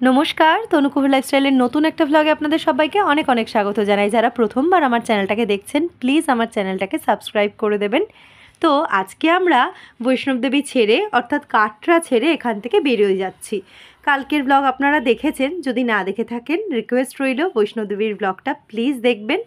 নমস্কার, তনুকুহর লাইফস্টাইলের নতুন একটা ভ্লগে আপনাদের সবাইকে অনেক অনেক স্বাগত জানাই। যারা প্রথমবার আমার চ্যানেলটাকে দেখছেন, প্লিজ আমার চ্যানেলটাকে সাবস্ক্রাইব করে দেবেন। তো আজকে আমরা বৈষ্ণবদেবী ছেড়ে অর্থাৎ কাটরা ছেড়ে এখান থেকে বেরিয়ে যাচ্ছি। কালকের ব্লগ আপনারা দেখেছেন, যদি না দেখে থাকেন রিকোয়েস্ট রইল বৈষ্ণবদেবীর ব্লগটা প্লিজ দেখবেন।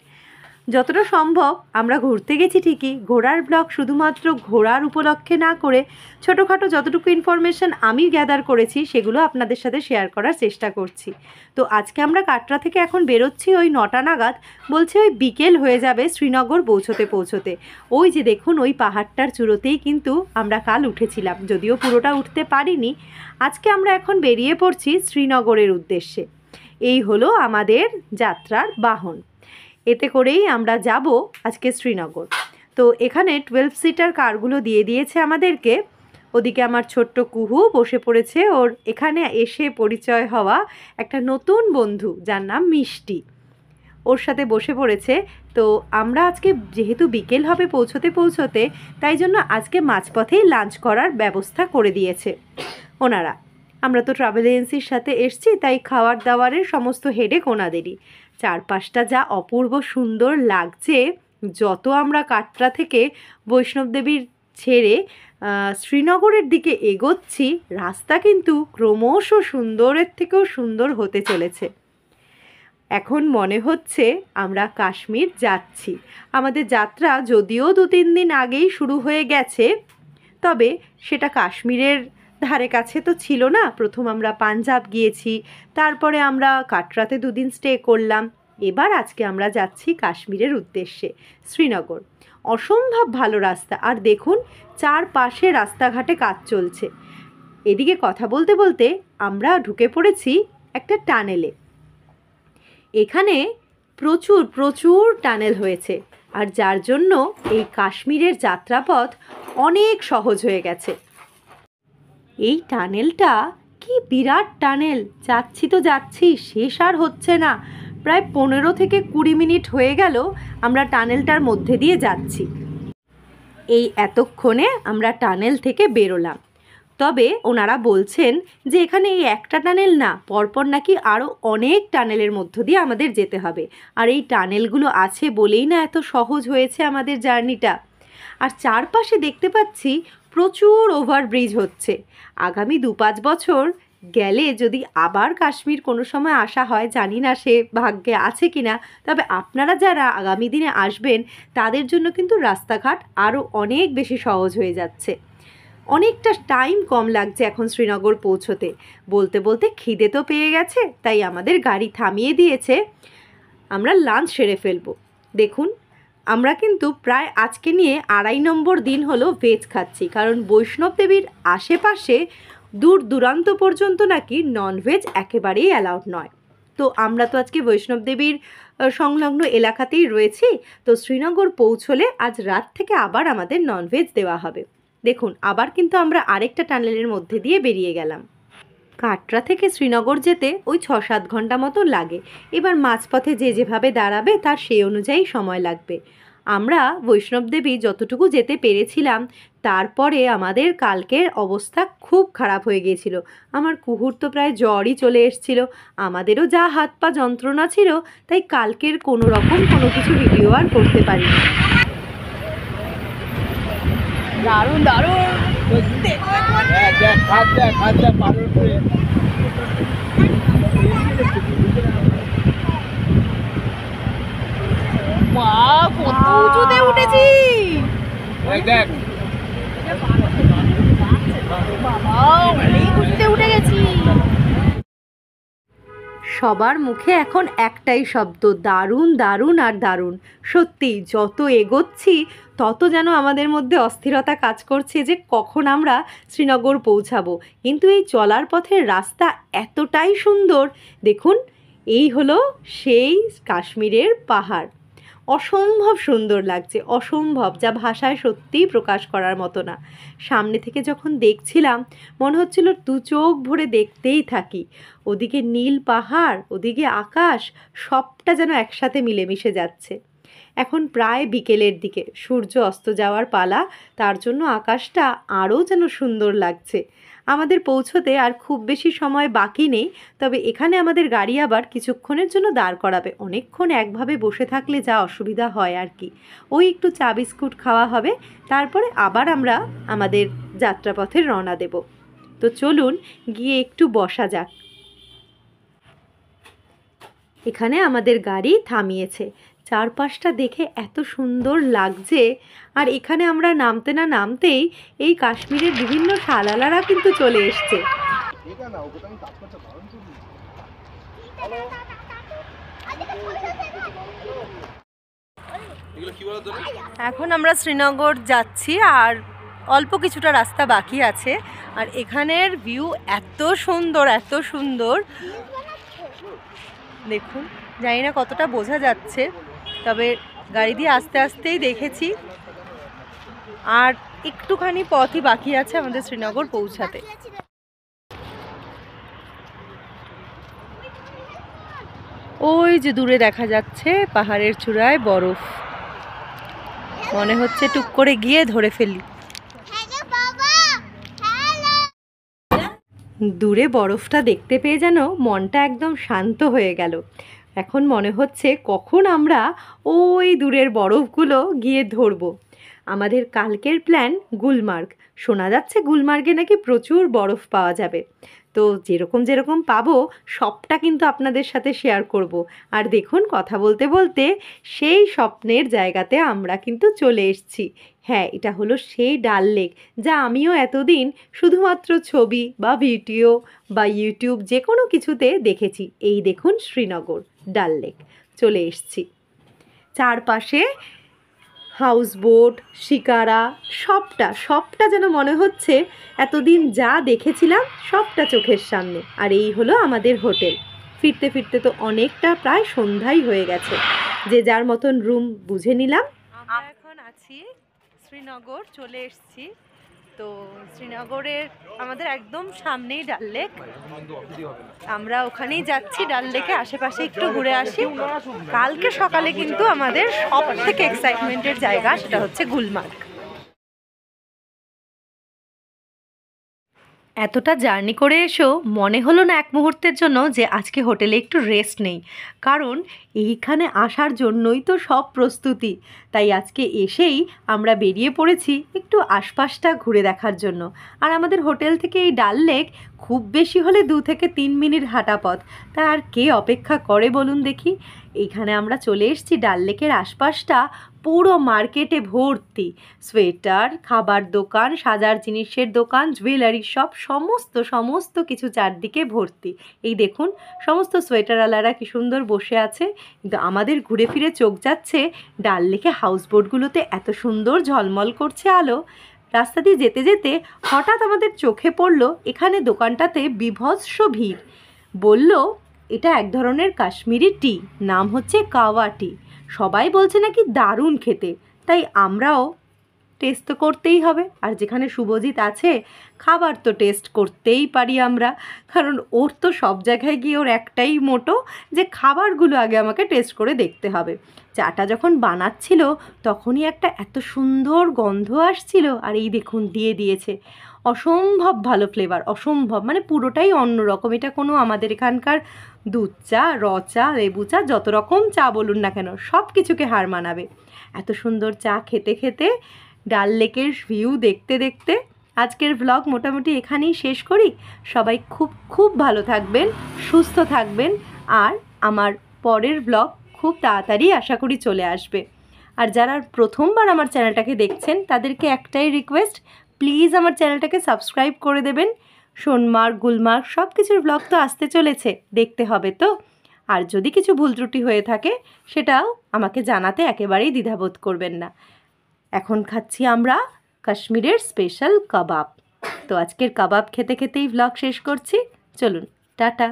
যতটা সম্ভব আমরা ঘুরতে গেছি ঠিকই, ঘোরার ব্লগ শুধুমাত্র ঘোরার উপলক্ষে না করে ছোটোখাটো যতটুকু ইনফরমেশান আমি গ্যাদার করেছি সেগুলো আপনাদের সাথে শেয়ার করার চেষ্টা করছি। তো আজকে আমরা কাটরা থেকে এখন বেরোচ্ছি ওই 9টা নাগাদ, বলছে ওই বিকেল হয়ে যাবে শ্রীনগর পৌঁছতে। ওই যে দেখুন ওই পাহাড়টার চূড়োতেই কিন্তু আমরা কাল উঠেছিলাম, যদিও পুরোটা উঠতে পারিনি। আজকে আমরা এখন বেরিয়ে পড়ছি শ্রীনগরের উদ্দেশ্যে। এই হলো আমাদের যাত্রার বাহন, এতে করেই আমরা যাব আজকে শ্রীনগর। তো এখানে 12 সিটার কারগুলো দিয়ে দিয়েছে আমাদেরকে। ওদিকে আমার ছোট্ট কুহু বসে পড়েছে ওর এখানে এসে পরিচয় হওয়া একটা নতুন বন্ধু যার নাম মিষ্টি, ওর সাথে বসে পড়েছে। তো আমরা আজকে যেহেতু বিকেল হবে পৌঁছতে তাই জন্য আজকে মাঝপথেই লাঞ্চ করার ব্যবস্থা করে দিয়েছে ওনারা। আমরা তো ট্রাভেল এজেন্সির সাথে এসছি, তাই খাওয়ার দাওয়ারের সমস্ত হেডেক ওনাদেরই। চারপাশটা যা অপূর্ব সুন্দর লাগছে। যত আমরা কাটরা থেকে বৈষ্ণবদেবীর ছেড়ে শ্রীনগরের দিকে এগোচ্ছি, রাস্তা কিন্তু ক্রমশ সুন্দরের থেকেও সুন্দর হতে চলেছে। এখন মনে হচ্ছে আমরা কাশ্মীর যাচ্ছি। আমাদের যাত্রা যদিও 2-3 দিন আগেই শুরু হয়ে গেছে, তবে সেটা কাশ্মীরের ধারে কাছে তো ছিল না। প্রথম আমরা পাঞ্জাব গিয়েছি, তারপরে আমরা কাটরাতে 2 দিন স্টে করলাম। এবার আজকে আমরা যাচ্ছি কাশ্মীরের উদ্দেশ্যে, শ্রীনগর। অসম্ভব ভালো রাস্তা, আর দেখুন চারপাশে রাস্তাঘাটে কাজ চলছে। এদিকে কথা বলতে বলতে আমরা ঢুকে পড়েছি একটা টানেলে। এখানে প্রচুর প্রচুর টানেল হয়েছে, আর যার জন্য এই কাশ্মীরের যাত্রাপথ অনেক সহজ হয়ে গেছে। এই টানেলটা কি বিরাট টানেল, যাচ্ছি তো যাচ্ছি, শেষ আর হচ্ছে না। প্রায় 15 থেকে 20 মিনিট হয়ে গেল আমরা টানেলটার মধ্যে দিয়ে যাচ্ছি। এই এতক্ষণে আমরা টানেল থেকে বেরোলাম। তবে ওনারা বলছেন যে এখানে এই একটা টানেল না, পরপর নাকি আরও অনেক টানেলের মধ্য দিয়ে আমাদের যেতে হবে। আর এই টানেলগুলো আছে বলেই না এত সহজ হয়েছে আমাদের জার্নিটা। আর চারপাশে দেখতে পাচ্ছি প্রচুর ওভারব্রিজ হচ্ছে। আগামী 2-5 বছর গেলে যদি আবার কাশ্মীর কোনো সময় আসা হয়, জানি না সে ভাগ্যে আছে কি না, তবে আপনারা যারা আগামী দিনে আসবেন তাদের জন্য কিন্তু রাস্তাঘাট আরও অনেক বেশি সহজ হয়ে যাচ্ছে। অনেকটা টাইম কম লাগছে এখন শ্রীনগর পৌঁছতে। বলতে বলতে খিদে তো পেয়ে গেছে, তাই আমাদের গাড়ি থামিয়ে দিয়েছে, আমরা লাঞ্চ সেরে ফেলবো। দেখুন আমরা কিন্তু প্রায় আজকে নিয়ে 2.5 নম্বর দিন হলো ভেজ খাচ্ছি, কারণ বৈষ্ণবদেবীর আশেপাশে দূর দূরান্ত পর্যন্ত নাকি ননভেজ একেবারেই অ্যালাউড নয়। তো আমরা তো আজকে বৈষ্ণবদেবীর সংলগ্ন এলাকাতেই রয়েছি, তো শ্রীনগর পৌঁছলে আজ রাত থেকে আবার আমাদের ননভেজ দেওয়া হবে। দেখুন আবার কিন্তু আমরা আরেকটা টানেলের মধ্যে দিয়ে বেরিয়ে গেলাম। কাটরা থেকে শ্রীনগর যেতে ওই 6-7 ঘন্টা মতো লাগে। এবার মাঝপথে যে যেভাবে দাঁড়াবে তার সেই অনুযায়ী সময় লাগবে। আমরা বৈষ্ণবদেবী যতটুকু যেতে পেরেছিলাম, তারপরে আমাদের কালকের অবস্থা খুব খারাপ হয়ে গিয়েছিল। আমার কুহুর তো প্রায় জ্বরই চলে এসেছিল, আমাদেরও যা হাত পা যন্ত্রণা ছিল, তাই কালকের কোনো রকম কোনো কিছু ভিডিও আর করতে পারিনি। দারুণ দারুণ মা কত উঁচুতে উঠেছি, দেখ বাবা অনেক উঁচুতে উঠে গেছি। সবার মুখে এখন একটাই শব্দ, দারুণ দারুণ আর দারুণ। সত্যি যত এগোচ্ছি তত যেন আমাদের মধ্যে অস্থিরতা কাজ করছে যে কখন আমরা শ্রীনগর পৌঁছাবো। কিন্তু এই চলার পথের রাস্তা এতটাই সুন্দর। দেখুন এই হলো সেই কাশ্মীরের পাহাড়, অসম্ভব সুন্দর লাগছে, অসম্ভব, যা ভাষায় সত্যিই প্রকাশ করার মতো না। সামনে থেকে যখন দেখছিলাম মনে হচ্ছিল 2 চোখ ভরে দেখতেই থাকি। ওদিকে নীল পাহাড়, ওদিকে আকাশ, সবটা যেন একসাথে মিলেমিশে যাচ্ছে। এখন প্রায় বিকেলের দিকে সূর্য অস্ত যাওয়ার পালা, তার জন্য আকাশটা আরও যেন সুন্দর লাগছে। আমাদের পৌঁছতে আর খুব বেশি সময় বাকি নেই, তবে এখানে আমাদের গাড়ি আবার কিছুক্ষণের জন্য দাঁড় করাবে। অনেকক্ষণ একভাবে বসে থাকলে যা অসুবিধা হয় আর কি। ওই একটু চা বিস্কুট খাওয়া হবে, তারপরে আবার আমরা আমাদের যাত্রাপথে রওনা দেব। তো চলুন গিয়ে একটু বসা যাক। এখানে আমাদের গাড়ি থামিয়েছে, চারপাশটা দেখে এত সুন্দর লাগছে। আর এখানে আমরা নামতে না নামতেই এই কাশ্মীরের বিভিন্ন শালালারা কিন্তু চলে এসছে। এখন আমরা শ্রীনগর যাচ্ছি আর অল্প কিছুটা রাস্তা বাকি আছে। আর এখানের ভিউ এত সুন্দর, এত সুন্দর, দেখুন। জানি না কতটা বোঝা যাচ্ছে, তবে গাড়ি দিয়ে আস্তে আস্তেই দেখেছি। আর একটুখানি পথই বাকি আছে আমাদের শ্রীনগর পৌঁছাতে। ওই যে দূরে দেখা যাচ্ছে পাহাড়ের চূড়ায় বরফ, মনে হচ্ছে টুক করে গিয়ে ধরে ফেলি। দূরে বরফটা দেখতে পেয়ে যেন মনটা একদম শান্ত হয়ে গেল। এখন মনে হচ্ছে কখন আমরা ওই দূরের বরফগুলো গিয়ে ধরবো। আমাদের কালকের প্ল্যান গুলমার্গ। শোনা যাচ্ছে গুলমার্গে নাকি প্রচুর বরফ পাওয়া যাবে। তো যেরকম যেরকম পাবো সবটা কিন্তু আপনাদের সাথে শেয়ার করব। আর দেখুন, কথা বলতে বলতে সেই স্বপ্নের জায়গাতে আমরা কিন্তু চলে এসেছি। হ্যাঁ, এটা হলো সেই ডাল লেক, যা আমিও এতদিন শুধুমাত্র ছবি বা ভিডিও বা ইউটিউব যে কোনো কিছুতে দেখেছি। এই দেখুন শ্রীনগর ডাল লেক, চলে এসেছি। চারপাশে হাউসবোট, শিকারা, সবটা যেন মনে হচ্ছে এতদিন যা দেখেছিলাম সবটা চোখের সামনে। আর এই হলো আমাদের হোটেল। ফিরতে ফিরতে তো অনেকটা প্রায় সন্ধ্যাই হয়ে গেছে। যে যার মতন রুম বুঝে নিলাম। আমরা এখন আছি শ্রীনগর, চলে এসেছি। তো শ্রীনগরের আমাদের একদম সামনেই ডাল লেক, আমরা ওখানেই যাচ্ছি। ডাল লেকে আশেপাশে একটু ঘুরে আসি। কালকে সকালে কিন্তু আমাদের সব থেকে এক্সাইটমেন্টের জায়গা, সেটা হচ্ছে গুলমার্গ। এতটা জার্নি করে এসেও মনে হলো না এক মুহূর্তের জন্য যে আজকে হোটেলে একটু রেস্ট নেই, কারণ এইখানে আসার জন্যই তো সব প্রস্তুতি। তাই আজকে এসেই আমরা বেরিয়ে পড়েছি একটু আশপাশটা ঘুরে দেখার জন্য। আর আমাদের হোটেল থেকে এই ডাল লেক খুব বেশি হলে 2 থেকে 3 মিনিট হাঁটা পথ। তা আর কে অপেক্ষা করে বলুন দেখি। এইখানে আমরা চলে এসেছি। ডাল লেকের আশপাশটা পুরো মার্কেটে ভর্তি, সোয়েটার, খাবার দোকান, সাজার জিনিসের দোকান, জুয়েলারি শপ, সমস্ত কিছু চারদিকে ভর্তি। এই দেখুন, সমস্ত সোয়েটারওয়ালারা কি সুন্দর বসে আছে। কিন্তু আমাদের ঘুরে ফিরে চোখ যাচ্ছে ডাল লেকে হাউসবোটগুলোতে এত সুন্দর ঝলমল করছে আলো। রাস্তা দিয়ে যেতে যেতে হঠাৎ আমাদের চোখে পড়লো এখানে দোকানটাতে বিভৎস ভিড়। বলল এটা এক ধরনের কাশ্মীরি টি, নাম হচ্ছে কাওয়া টি। সবাই বলছে নাকি দারুণ খেতে, তাই আমরাও টেস্ট তো করতেই হবে। আর যেখানে শুভজিৎ আছে, খাবার তো টেস্ট করতেই পারি আমরা, কারণ ওর তো সব জায়গায় গিয়ে ওর একটাই মোটো যে খাবারগুলো আগে আমাকে টেস্ট করে দেখতে হবে। চাটা যখন বানাচ্ছিল তখনই একটা এত সুন্দর গন্ধ আসছিল। আর এই দেখুন দিয়ে দিয়েছে, অসম্ভব ভালো ফ্লেভার, অসম্ভব, মানে পুরোটাই অন্যরকম। এটা কোনো আমাদের এখানকার দুধ চা, র চা, লেবু চা, যত রকম চা বলুন না কেন সব কিছুকে হার মানাবে। এত সুন্দর চা খেতে খেতে, ডাল লেকের ভিউ দেখতে দেখতে আজকের ব্লগ মোটামুটি এখানেই শেষ করি। সবাই খুব ভালো থাকবেন, সুস্থ থাকবেন। আর আমার পরের ব্লগ খুব তাড়াতাড়ি আশা করি চলে আসবে। আর যারা প্রথমবার আমার চ্যানেলটাকে দেখছেন তাদেরকে একটাই রিকোয়েস্ট, প্লিজ আমার চ্যানেলটাকে সাবস্ক্রাইব করে দেবেন। সোনমার্গ, গুলমার্গ সব কিছুর ব্লগ তো আসতে চলেছে, দেখতে হবে তো। আর যদি কিছু ভুল ত্রুটি হয়ে থাকে সেটাও আমাকে জানাতে একেবারেই দ্বিধাবোধ করবেন না। এখন খাচ্ছি আমরা কাশ্মীরের স্পেশাল কাবাব। তো আজকের কাবাব খেতে খেতেই ব্লগ শেষ করছি। চলুন, টাটা।